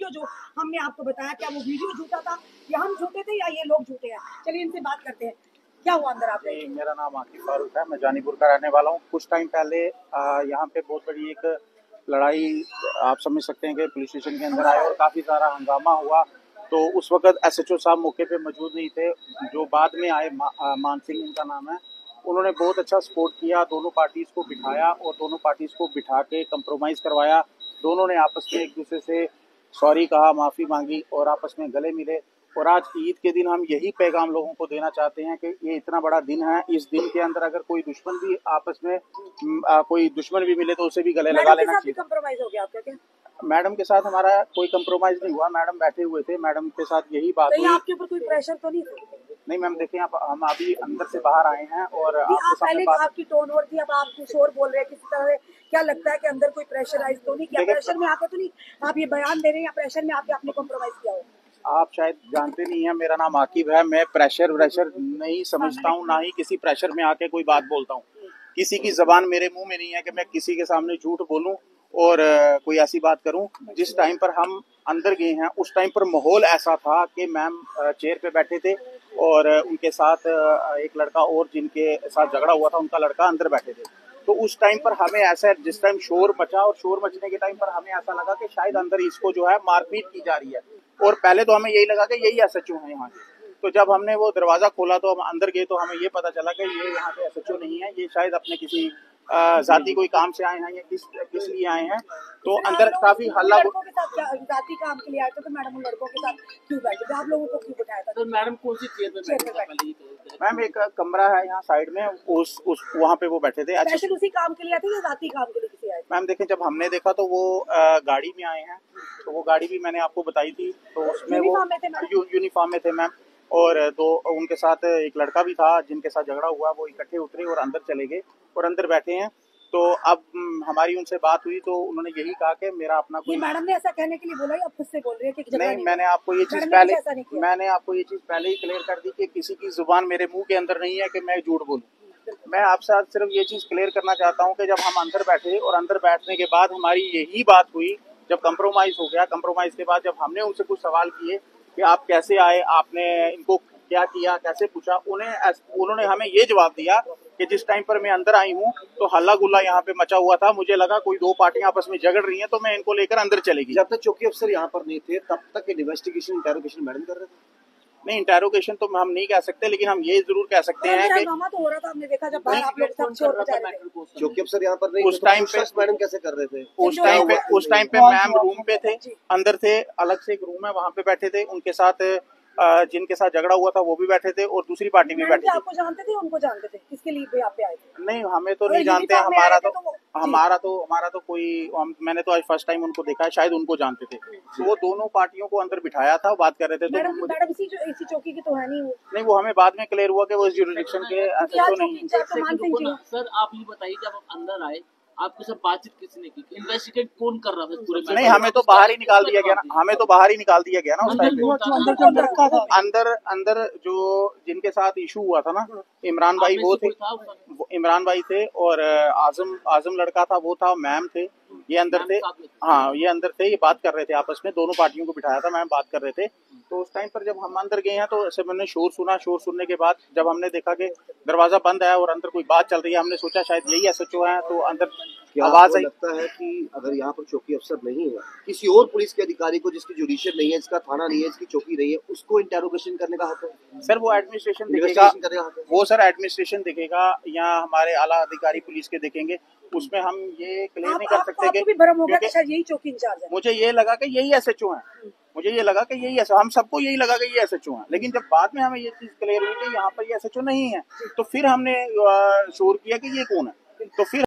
Video जो हमने आपको बताया, क्या वो वीडियो झूठा था या हम झूठे थे या ये लोग झूठे हैं? चलिए इनसे बात करते हैं, क्या हुआ अंदर आप? मेरा नाम आकिब फारूक है, मैं जानीपुर का रहने वाला हूँ। कुछ टाइम पहले यहाँ पे बहुत बड़ी एक लड़ाई आप समझ सकते हैं कि पुलिस स्टेशन के अंदर आए और काफ़ी सारा हंगामा हुआ। तो उस वक्त एसएचओ साहब मौके पे मौजूद नहीं थे। जो बाद में आए मान सिंह इनका नाम है, उन्होंने बहुत अच्छा सपोर्ट किया, दोनों पार्टीज़ को बिठाया और दोनों पार्टीज़ को बिठा के कंप्रोमाइज़ करवाया। दोनों ने आपस में एक दूसरे से सॉरी कहा, माफ़ी मांगी और आपस में गले मिले। और आज ईद के दिन हम यही पैगाम लोगों को देना चाहते हैं कि ये इतना बड़ा दिन है, इस दिन के अंदर अगर कोई दुश्मन भी आपस में कोई दुश्मन भी मिले तो उसे भी गले लगा लेना चाहिए। कंप्रोमाइज हो गया आपका क्या? मैडम के साथ हमारा कोई कंप्रोमाइज नहीं हुआ, मैडम बैठे हुए थे, मैडम के साथ यही बात हुई। आपके ऊपर कोई प्रेशर तो नहीं था? नहीं मैम, देखिए हम अभी अंदर से बाहर आए हैं और पहले आपकी टोन और थी, अब आप कुछ और बोल रहे हैं किसी तरह। क्या लगता है कि अंदर कोई प्रेशराइज तो नहीं किया? प्रेशर में आके तो नहीं आप ये बयान दे रहे हैं या प्रेशर में आके आपने कॉम्प्रोमाइज किया हो? आप शायद जानते नहीं हैं, मेरा नाम आकिब है। मैं प्रेशर नहीं समझता हूँ, ना ही किसी प्रेशर में आके कोई बात बोलता हूँ। किसी की जबान मेरे मुंह में नहीं है कि मैं किसी के सामने झूठ बोलूं और कोई ऐसी बात करूं। जिस टाइम पर हम अंदर गए हैं उस टाइम पर माहौल ऐसा था कि मैम चेयर पे बैठे थे और उनके साथ एक लड़का और जिनके साथ झगड़ा हुआ था उनका लड़का अंदर बैठे थे। तो उस टाइम पर हमें ऐसा, जिस टाइम शोर मचा और शोर मचने के टाइम पर हमें ऐसा लगा कि शायद अंदर इसको जो है मारपीट की जा रही है। और पहले तो हमें यही लगा कि यही एसएचओ है यहाँ के। तो जब हमने वो दरवाजा खोला तो हम अंदर गए तो हमें ये पता चला कि ये यहाँ पे एसएचओ नहीं है, ये शायद अपने किसी जाति कोई काम से आए हैं या किस लिए आए हैं। तो अंदर काफी हल्ला। जाति काम के लिए आए थे तो मैडम उन लड़कों के साथ क्यों बैठे थे? आप लोगों को क्यों बिठाया था? तो मैडम कौन सी चेयर पे बैठी? मैम एक कमरा है यहाँ साइड में, उस वहाँ पे वो बैठे थे। अच्छा, उसी काम के लिए आए थे या जाति काम के लिए किसी आए? मैम देखें, जब हमने देखा तो वो गाड़ी में आए हैं, तो वो गाड़ी भी मैंने आपको बताई थी, तो उसमें वो यूनिफॉर्म में थे मैम। और दो उनके साथ एक लड़का भी था जिनके साथ झगड़ा हुआ, वो इकट्ठे उतरे और अंदर चले गए और अंदर बैठे हैं। तो अब हमारी उनसे बात हुई तो उन्होंने यही कहा कि मेरा अपना कोई। मैडम ने ऐसा कहने के लिए बोला या खुद से बोल रही है कि नहीं, मैंने आपको ये चीज पहले ही क्लियर कर दी कि किसी की जुबान मेरे मुंह के अंदर नहीं है कि मैं झूठ बोलूं। मैं आपसे आज सिर्फ ये चीज क्लियर करना चाहता हूं कि जब हम अंदर बैठे और अंदर बैठने के बाद हमारी यही बात हुई, जब कंप्रोमाइज हो गया, कंप्रोमाइज के बाद जब हमने उनसे कुछ सवाल किए कि आप कैसे आए, आपने इनको क्या किया, कैसे पूछा, उन्होंने हमें ये जवाब दिया कि जिस टाइम पर मैं अंदर आई हूँ तो हल्ला गुल्ला यहाँ पे मचा हुआ था, मुझे लगा कोई दो पार्टियां आपस में झगड़ रही हैं तो मैं इनको लेकर अंदर चलेगी। जब तक चौकी अफसर यहाँ पर नहीं थे तब तक इन्वेस्टिगेशन इंटेरोगेशन मैडम कर रहे थे? नहीं, इंटेरोगेशन तो हम नहीं कह सकते, लेकिन हम ये जरूर कह सकते हैं कि तो हो रहा था, हमने देखा जब बाहर आप लोग सब शोर मचा रहे थे। चौकी अफसर यहाँ पर नहीं, उस टाइम पे मैडम कैसे कर रहे थे? उस टाइम पे मैम रूम पे थे, अंदर थे, अलग से एक रूम है वहाँ पे बैठे थे। उनके साथ जिनके साथ झगड़ा हुआ था वो भी बैठे थे और दूसरी पार्टी भी बैठी थी। आपको जानते थे, उनको जानते थे? किसके लिए आप पे आए थे? नहीं, हमें तो नहीं जानते। हमारा तो कोई, मैंने तो आज फर्स्ट टाइम उनको देखा है, शायद उनको जानते थे। तो वो दोनों पार्टियों को अंदर बिठाया था, बात कर रहे थे। मैडम इसी चौकी की तो है नहीं, वो हमें बाद में क्लियर हुआ कि वो इस जुरिडिक्शन के तो नहीं। सर आप ये बताइए, जब आप अंदर आए आपके साथ बातचीत किसने की? इन्वेस्टिगेट कौन कर रहा था पूरे? नहीं, हमें तो बाहर ही निकाल दिया गया ना, उस टाइम पे। अंदर जो जिनके साथ इशू हुआ था ना, इमरान भाई थे और आजम लड़का था, वो था, मैम थे, ये अंदर थे। हाँ, ये अंदर थे, ये बात कर रहे थे आपस में, दोनों पार्टियों को बिठाया था, मैम बात कर रहे थे। तो उस टाइम पर जब हम अंदर गए हैं तो ऐसे मैंने शोर सुनने के बाद जब हमने देखा कि दरवाजा बंद है और अंदर कोई बात चल रही है, हमने सोचा शायद यही एसएचओ है, तो अंदर आवाज आई। लगता है कि अगर यहाँ पर चौकी अफसर नहीं है, किसी और पुलिस के अधिकारी को जिसकी जुडिशियल नहीं है, जिसका थाना नहीं है, जिसकी चौकी नहीं है, उसको इंटेरोगेशन करने का हक है? सर वो एडमिनिस्ट्रेशन देखेगा, एडमिनिस्ट्रेशन देखेगा या हमारे आला अधिकारी पुलिस के देखेंगे, उसमें हम ये क्लियर नहीं कर सकते कि यही चौकी इंचार्ज है। मुझे ये लगा कि यही एसएचओ है, हम सबको यही लगा कि ये एसएचओ है। लेकिन जब बाद में हमें ये चीज क्लियर हुई कि यहाँ पर ये एसएचओ नहीं है, तो फिर हमने शोर किया कि ये कौन है, तो फिर